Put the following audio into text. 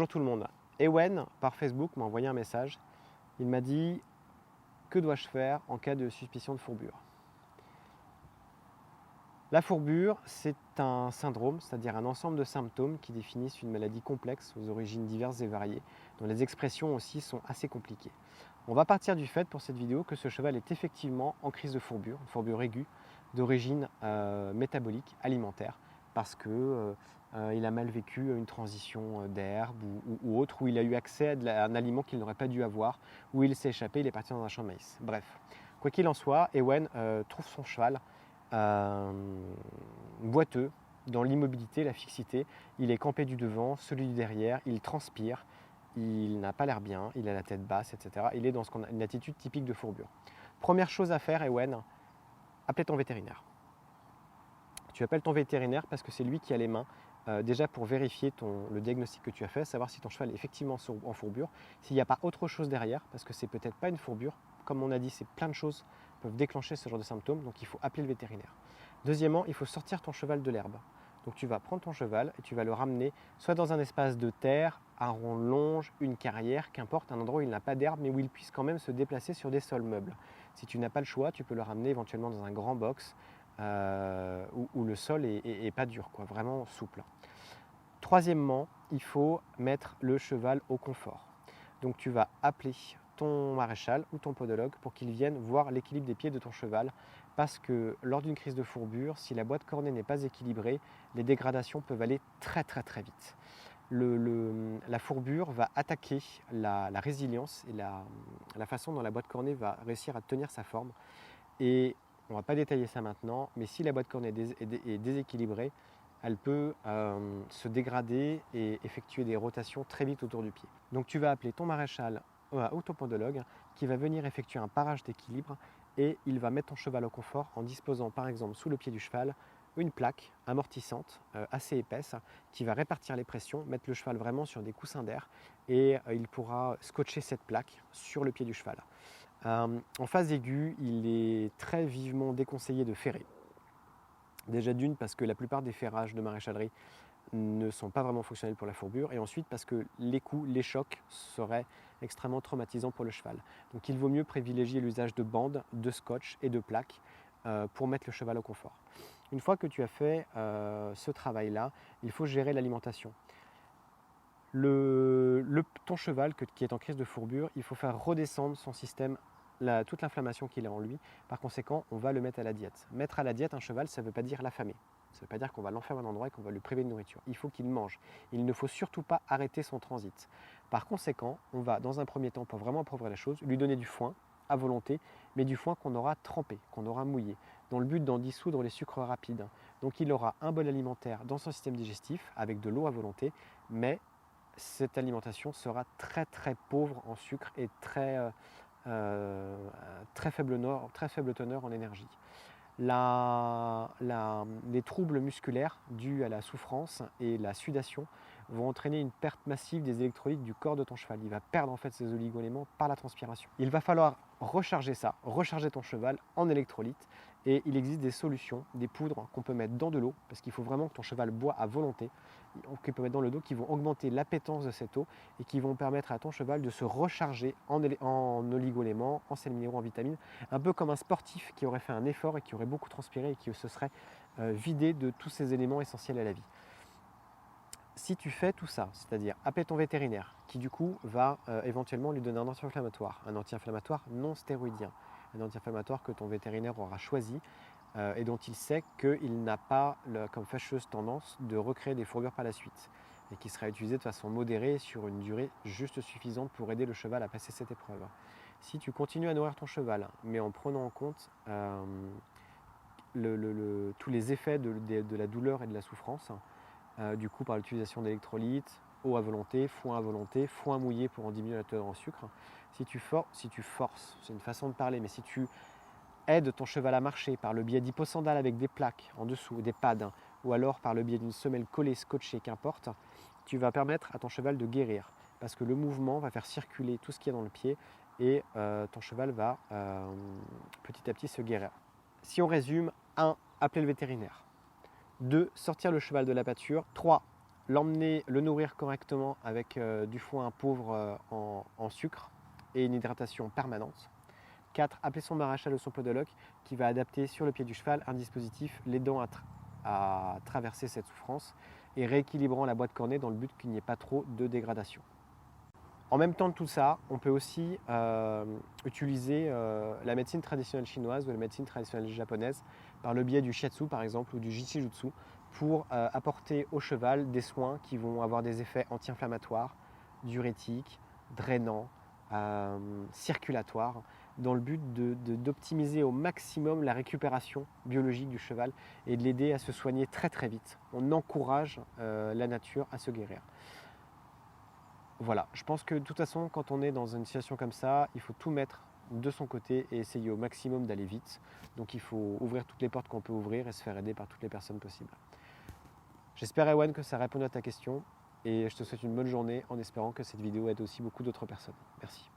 Bonjour tout le monde. Ewen, par Facebook, m'a envoyé un message. Il m'a dit « Que dois-je faire en cas de suspicion de fourbure ?» La fourbure, c'est un syndrome, c'est-à-dire un ensemble de symptômes qui définissent une maladie complexe aux origines diverses et variées, dont les expressions aussi sont assez compliquées. On va partir du fait pour cette vidéo que ce cheval est effectivement en crise de fourbure, une fourbure aiguë d'origine métabolique, alimentaire, parce que il a mal vécu une transition d'herbe ou autre, où il a eu accès à un aliment qu'il n'aurait pas dû avoir, où il s'est échappé, il est parti dans un champ de maïs. Bref, quoi qu'il en soit, Ewen trouve son cheval boiteux, dans l'immobilité, la fixité. Il est campé du devant, celui du derrière, il transpire, il n'a pas l'air bien, il a la tête basse, etc. Il est dans une attitude typique de fourbure. Première chose à faire, Ewen, appelez ton vétérinaire. Tu appelles ton vétérinaire parce que c'est lui qui a les mains déjà pour vérifier le diagnostic que tu as fait, savoir si ton cheval est effectivement en fourbure, s'il n'y a pas autre chose derrière, parce que c'est peut-être pas une fourbure. Comme on a dit, c'est plein de choses peuvent déclencher ce genre de symptômes, donc il faut appeler le vétérinaire. Deuxièmement, il faut sortir ton cheval de l'herbe. Donc tu vas prendre ton cheval et tu vas le ramener soit dans un espace de terre, un rond longe, une carrière, qu'importe, un endroit où il n'a pas d'herbe, mais où il puisse quand même se déplacer sur des sols meubles. Si tu n'as pas le choix, tu peux le ramener éventuellement dans un grand box où le sol est pas dur, quoi, vraiment souple. Troisièmement, il faut mettre le cheval au confort. Donc tu vas appeler ton maréchal ou ton podologue pour qu'il vienne voir l'équilibre des pieds de ton cheval, parce que lors d'une crise de fourbure, si la boîte cornée n'est pas équilibrée, les dégradations peuvent aller très vite. La fourbure va attaquer la résilience et la façon dont la boîte cornée va réussir à tenir sa forme. Et on ne va pas détailler ça maintenant, mais si la boîte cornée est déséquilibrée, elle peut se dégrader et effectuer des rotations très vite autour du pied. Donc tu vas appeler ton maréchal ou ton podologue qui va venir effectuer un parage d'équilibre et il va mettre ton cheval au confort en disposant par exemple sous le pied du cheval une plaque amortissante assez épaisse qui va répartir les pressions, mettre le cheval vraiment sur des coussins d'air et il pourra scotcher cette plaque sur le pied du cheval. En phase aiguë, il est très vivement déconseillé de ferrer. Déjà d'une parce que la plupart des ferrages de maréchalerie ne sont pas vraiment fonctionnels pour la fourbure, et ensuite parce que les coups, les chocs seraient extrêmement traumatisants pour le cheval. Donc il vaut mieux privilégier l'usage de bandes, de scotch et de plaques pour mettre le cheval au confort. Une fois que tu as fait ce travail-là, il faut gérer l'alimentation. Ton cheval qui est en crise de fourbure, il faut faire redescendre son système, toute l'inflammation qu'il a en lui. Par conséquent, on va le mettre à la diète. Mettre à la diète un cheval, ça ne veut pas dire l'affamer. Ça ne veut pas dire qu'on va l'enfermer à un endroit et qu'on va le priver de nourriture. Il faut qu'il mange. Il ne faut surtout pas arrêter son transit. Par conséquent, on va, dans un premier temps, pour vraiment appauvrir la chose, lui donner du foin à volonté, mais du foin qu'on aura trempé, qu'on aura mouillé, dans le but d'en dissoudre les sucres rapides. Donc il aura un bol alimentaire dans son système digestif, avec de l'eau à volonté, mais cette alimentation sera très pauvre en sucre et très faible teneur en énergie. Les troubles musculaires dus à la souffrance et la sudation vont entraîner une perte massive des électrolytes du corps de ton cheval. Il va perdre en fait ses oligo-éléments par la transpiration. Il va falloir recharger ton cheval en électrolytes, et il existe des solutions, des poudres qu'on peut mettre dans de l'eau, parce qu'il faut vraiment que ton cheval boit à volonté, qu'on peut mettre dans le dos, qui vont augmenter l'appétence de cette eau et qui vont permettre à ton cheval de se recharger en oligo-éléments, en sels minéraux, en vitamines, un peu comme un sportif qui aurait fait un effort et qui aurait beaucoup transpiré et qui se serait vidé de tous ces éléments essentiels à la vie. Si tu fais tout ça, c'est-à-dire appeler ton vétérinaire, qui du coup va éventuellement lui donner un anti-inflammatoire non stéroïdien, un anti-inflammatoire que ton vétérinaire aura choisi et dont il sait qu'il n'a pas comme fâcheuse tendance de recréer des fourbures par la suite, et qui sera utilisé de façon modérée sur une durée juste suffisante pour aider le cheval à passer cette épreuve. Si tu continues à nourrir ton cheval, mais en prenant en compte tous les effets de la douleur et de la souffrance, du coup par l'utilisation d'électrolytes, eau à volonté, foin mouillé pour en diminuer la teneur en sucre, si tu forces, c'est une façon de parler, mais si tu aides ton cheval à marcher par le biais d'hyposandales avec des plaques en dessous, des pads, ou alors par le biais d'une semelle collée, scotchée, qu'importe, tu vas permettre à ton cheval de guérir, parce que le mouvement va faire circuler tout ce qu'il y a dans le pied et ton cheval va petit à petit se guérir. Si on résume, 1. Appeler le vétérinaire. 2. Sortir le cheval de la pâture. 3. l'emmener, le nourrir correctement avec du foin pauvre en sucre et une hydratation permanente. 4. Appeler son maréchal ou son podologue qui va adapter sur le pied du cheval un dispositif l'aidant à traverser cette souffrance et rééquilibrant la boîte cornée dans le but qu'il n'y ait pas trop de dégradation. En même temps de tout ça, on peut aussi utiliser la médecine traditionnelle chinoise ou la médecine traditionnelle japonaise par le biais du shiatsu par exemple ou du jitsu pour apporter au cheval des soins qui vont avoir des effets anti-inflammatoires, diurétiques, drainants, circulatoires, dans le but d'optimiser au maximum la récupération biologique du cheval et de l'aider à se soigner très très vite. On encourage la nature à se guérir. Voilà, je pense que de toute façon, quand on est dans une situation comme ça, il faut tout mettre de son côté et essayer au maximum d'aller vite. Donc il faut ouvrir toutes les portes qu'on peut ouvrir et se faire aider par toutes les personnes possibles. J'espère, Ewan, que ça répond à ta question et je te souhaite une bonne journée en espérant que cette vidéo aide aussi beaucoup d'autres personnes. Merci.